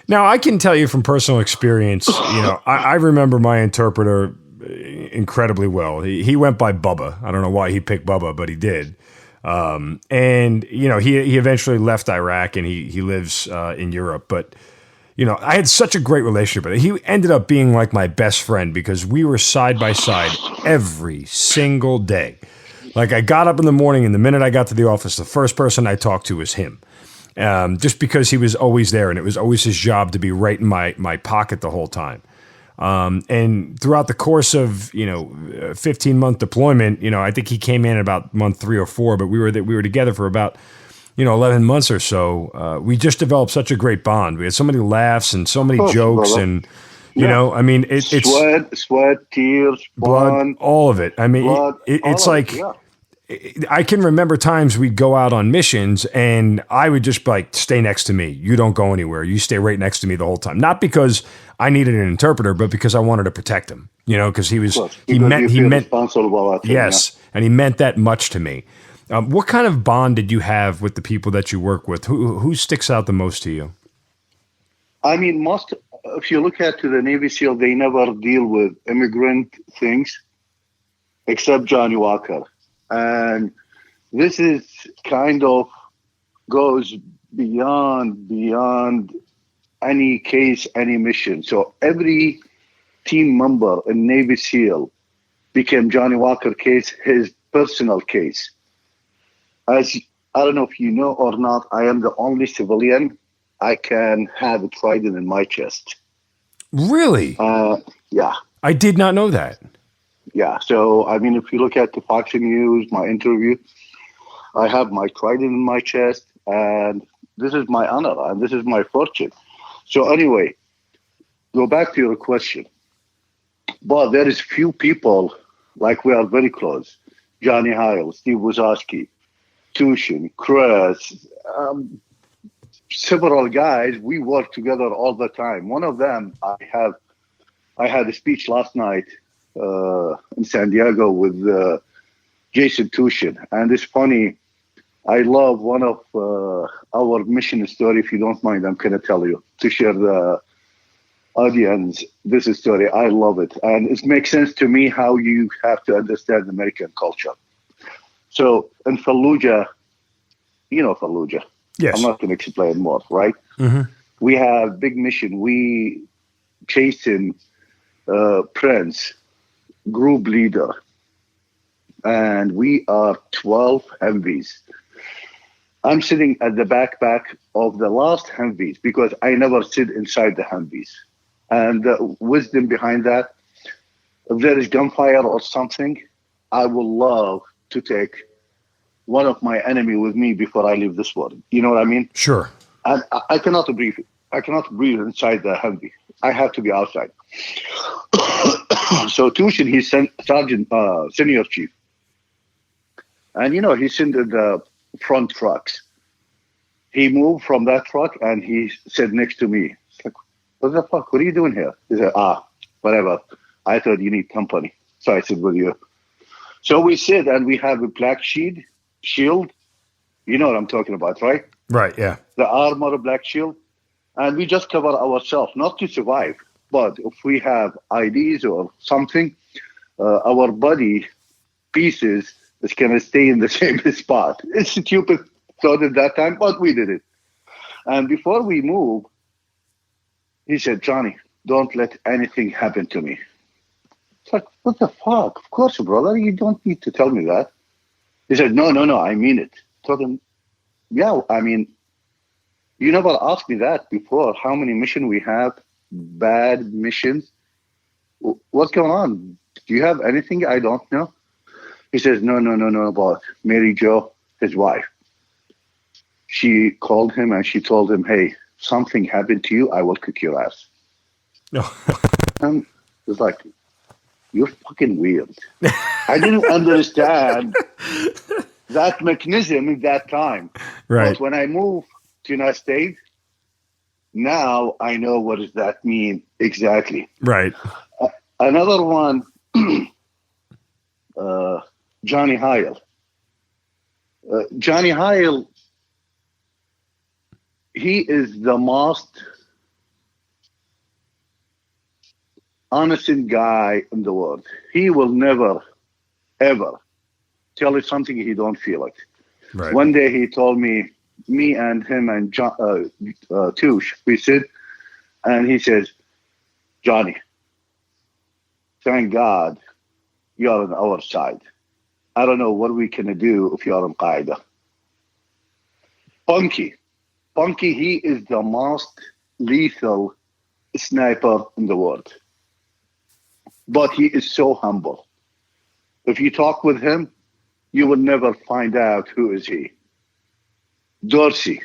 Now, I can tell you from personal experience, I remember my interpreter incredibly well. He went by Bubba. I don't know why he picked Bubba, but he did. And he eventually left Iraq and he lives in Europe. But, I had such a great relationship with him. He ended up being like my best friend because we were side by side every single day. Like I got up in the morning and the minute I got to the office, the first person I talked to was him. Just because he was always there and it was always his job to be right in my pocket the whole time. And throughout the course of, 15-month deployment, I think he came in about month 3 or 4, but we were together for about, 11 months or so. We just developed such a great bond. We had so many laughs and so many jokes brother. And, it's sweat, tears, blood, bond, all of it. I mean, it's like, I can remember times we'd go out on missions and I would just stay next to me. You don't go anywhere. You stay right next to me the whole time. Not because I needed an interpreter, but because I wanted to protect him, because he meant responsible. Yes. And he meant that much to me. What kind of bond did you have with the people that you work with? Who sticks out the most to you? I mean, if you look at the Navy SEAL, they never deal with immigrant things except Johnny Walker. And this is kind of goes beyond any case, any mission. So every team member in Navy SEAL became Johnny Walker case, his personal case. As I don't know if you know or not, I am the only civilian I can have a trident in my chest. Really? Yeah. I did not know that. Yeah. So, I mean, if you look at the Fox News, my interview, I have my trident in my chest, and this is my honor, and this is my fortune. So anyway, go back to your question. But there is few people, like we are very close. Johnny Heil, Steve Wazowski, Tushin, Chris, several guys, we work together all the time. One of them, I had a speech last night in San Diego with Jason Tushin. And it's funny, I love one of our mission story. If you don't mind, I'm going to tell you to share the audience this story. I love it. And it makes sense to me how you have to understand American culture. So in Fallujah, you know Fallujah. Yes. I'm not going to explain more, right? Mm-hmm. We have big mission. We chasing Prince, group leader, and we are 12 Humvees. I'm sitting at the backpack of the last Humvees because I never sit inside the Humvees. And the wisdom behind that, if there is gunfire or something, I would love to take one of my enemy with me before I leave this world. You know what I mean? Sure. And I cannot breathe. I cannot breathe inside the Humvee. I have to be outside. So Tushin, he's sergeant, senior chief. And, he's in the front trucks. He moved from that truck and he sat next to me. It's like, what the fuck? What are you doing here? He said, whatever. I thought you need company. So I sit with you. So we sit and we have a black shield. You know what I'm talking about, right? Right, yeah. The armor, black shield. And we just cover ourselves, not to survive. But if we have IDs or something, our body pieces is going to stay in the same spot. It's stupid thought at that time, but we did it. And before we move, he said, Johnny, don't let anything happen to me. It's like, what the fuck? Of course, brother, you don't need to tell me that. He said, no, I mean it. I told him, yeah, I mean, you never asked me that before. How many missions we have? Bad missions. What's going on? Do you have anything I don't know? He says, no, about Mary Jo, his wife. She called him and she told him, hey, something happened to you, I will kick your ass. No. And it's like, you're fucking weird. I didn't understand that mechanism at that time. Right. But when I moved to United States, now I know what does that mean exactly. Right. Another one, Johnny Heil. Johnny Heil, he is the most honest guy in the world. He will never, ever tell you something he don't feel it. Right. One day he told me and him and Tush, we sit, and he says, Johnny, thank God you're on our side. I don't know what we can do if you're on Qaeda. Punky, he is the most lethal sniper in the world. But he is so humble. If you talk with him, you will never find out who is he. Dorsey,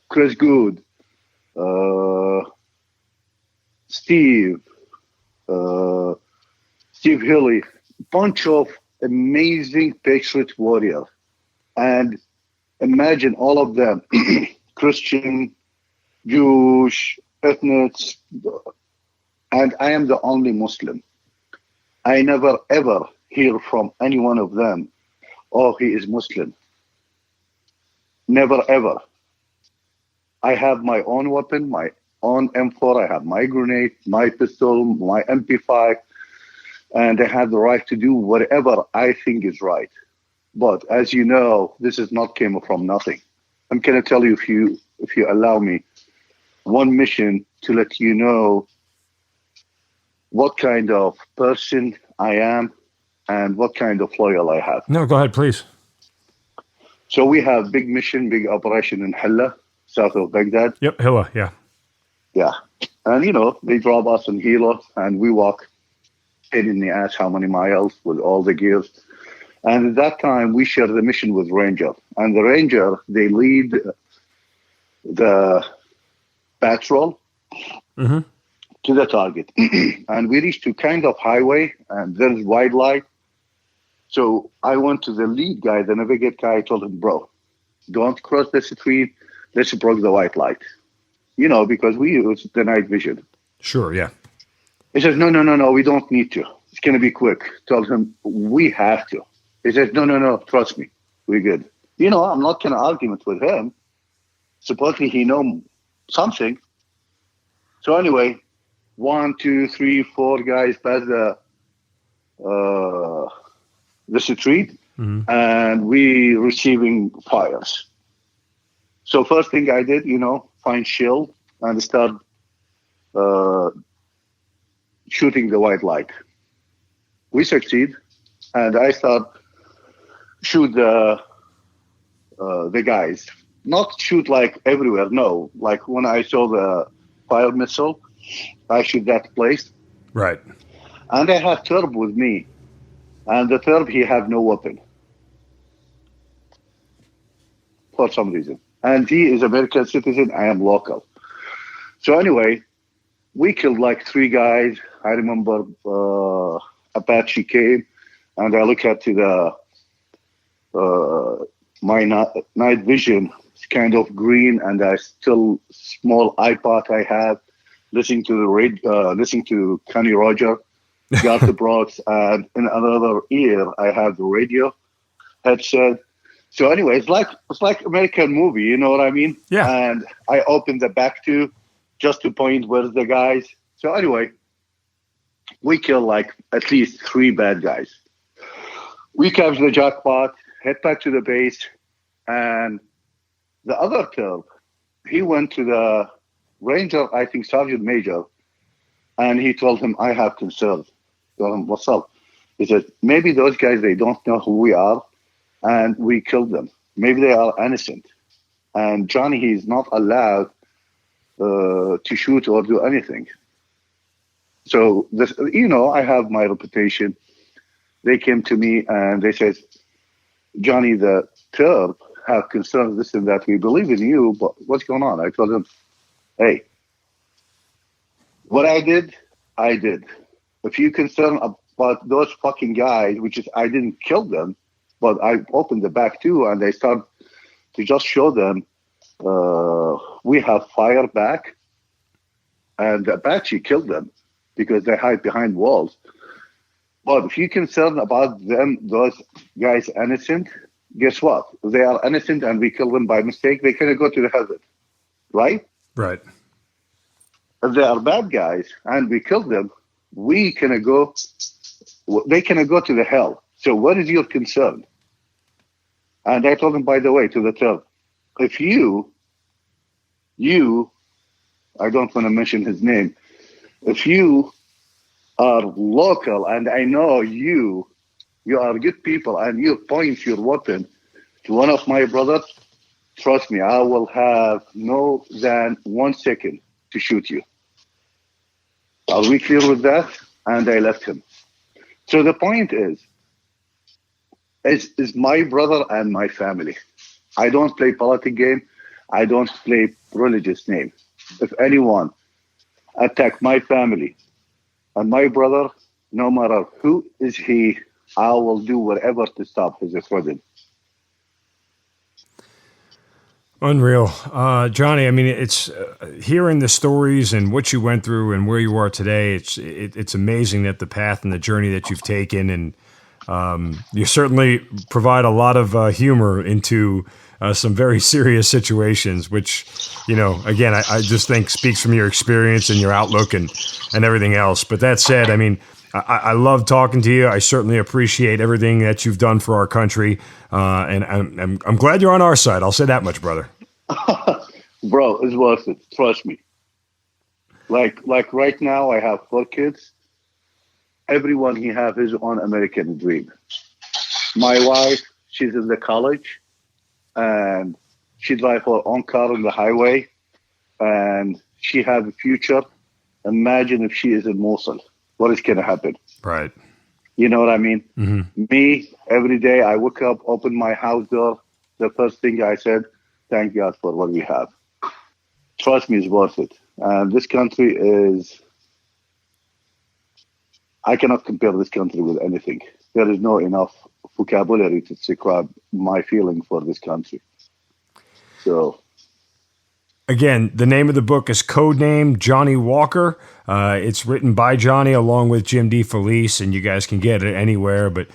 Chris Good, Steve Hilly, bunch of amazing Patriot warriors. And imagine all of them, Christian, Jewish, ethnics, and I am the only Muslim. I never ever hear from any one of them, oh, he is Muslim. Never ever. I have my own weapon, my own M4, I have my grenade, my pistol, my MP5, and I have the right to do whatever I think is right. But as you know, this is not came from nothing. I'm going to tell you, if you allow me, one mission to let you know what kind of person I am and what kind of loyal I have. No, go ahead, please. So we have big mission, big operation in Hilla, south of Baghdad. Yep, Hilla, yeah. Yeah. And, they drop us in Hilla and we walk pain in the ass how many miles with all the gears. And at that time, we share the mission with Ranger. And the Ranger, they lead the patrol to the target. And we reached to kind of highway, and there's white light. So I went to the lead guy, the navigate guy. I told him, bro, don't cross the street. Let's break the white light. Because we use the night vision. Sure, yeah. He says, no, we don't need to. It's going to be quick. Told him, we have to. He said, no, trust me. We're good. I'm not going to argue with him. Supposedly he know something. So anyway, 1, 2, 3, 4 guys pass the street, and we receiving fires. So first thing I did, find shield and start shooting the white light. We succeed, and I start shoot the guys. Not shoot like everywhere, no. Like when I saw the fire missile, I shoot that place. Right. And I have terp with me. And the terp, he have no weapon. For some reason. And he is American citizen, I am local. So anyway, we killed like 3 guys. I remember Apache came, and I look at my night vision. It's kind of green, and I still small iPod I have, listening to the radio, listening to Kenny Roger, Garth Brooks, and in another ear I have the radio headset. So anyway, it's like American movie, you know what I mean? Yeah. And I opened the back too, just to point where's the guys. So anyway, we kill like at least 3 bad guys. We capture the jackpot, head back to the base, and the other terp, he went to the ranger, I think sergeant major, and he told him, I have concerns. Told him, what's up? He said, maybe those guys, they don't know who we are, and we killed them. Maybe they are innocent. And Johnny, he's not allowed to shoot or do anything. So, this, I have my reputation. They came to me and they said, Johnny, the terp have concerns, this and that. We believe in you, but what's going on? I told them, hey, what I did, I did. If you're concerned about those fucking guys, which is I didn't kill them, but I opened the back too, and they start to just show them we have fire back, and the Apache killed them because they hide behind walls. But if you're concerned about them, those guys innocent, guess what? If they are innocent and we kill them by mistake, they can go to the heaven, right? Right. If they are bad guys and we kill them, they can go to the hell. So what is your concern? And I told him, by the way, to the terp, if you, I don't want to mention his name, if you are local and I know you are good people and you point your weapon to one of my brothers, trust me, I will have no than 1 second to shoot you. Are we clear with that? And I left him. So the point is my brother and my family. I don't play politic game. I don't play religious name. If anyone attack my family and my brother, no matter who is he, I will do whatever to stop his threat. Unreal. Johnny, I mean, it's hearing the stories and what you went through and where you are today, it's amazing that the path and the journey that you've taken, and you certainly provide a lot of humor into some very serious situations, which, again, I just think speaks from your experience and your outlook and everything else. But that said, I mean, I love talking to you. I certainly appreciate everything that you've done for our country, and I'm glad you're on our side. I'll say that much, brother. Bro, it's worth it. Trust me. Like right now, I have 4 kids. Everyone he have his own American dream. My wife, she's in the college, and she drive her own car on the highway, and she have a future. Imagine if she is in Mosul. What is going to happen? Right. You know what I mean? Mm-hmm. Me, every day I wake up, open my house door. The first thing I said, thank God for what we have. Trust me, it's worth it. And this country is, I cannot compare this country with anything. There is no enough vocabulary to describe my feeling for this country. So, again, the name of the book is Codename Johnny Walker. It's written by Johnny along with Jim DeFelice, and you guys can get it anywhere. But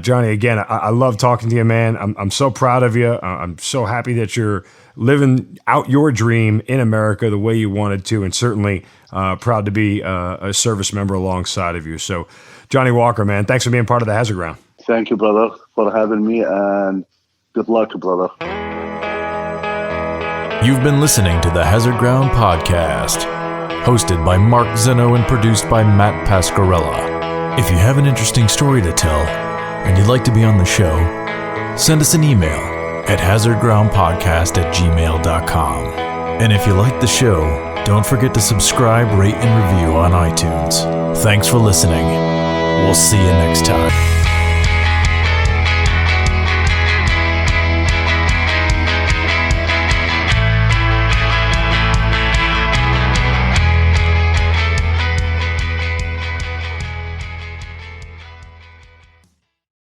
Johnny, again, I love talking to you, man. I'm so proud of you. I'm so happy that you're living out your dream in America the way you wanted to, and certainly proud to be a service member alongside of you. So, Johnny Walker, man, thanks for being part of the Hazard Ground. Thank you, brother, for having me, and good luck, brother. You've been listening to the Hazard Ground Podcast, hosted by Mark Zeno and produced by Matt Pasquarella. If you have an interesting story to tell and you'd like to be on the show, send us an email at hazardgroundpodcast@gmail.com. And if you like the show, don't forget to subscribe, rate, and review on iTunes. Thanks for listening. We'll see you next time.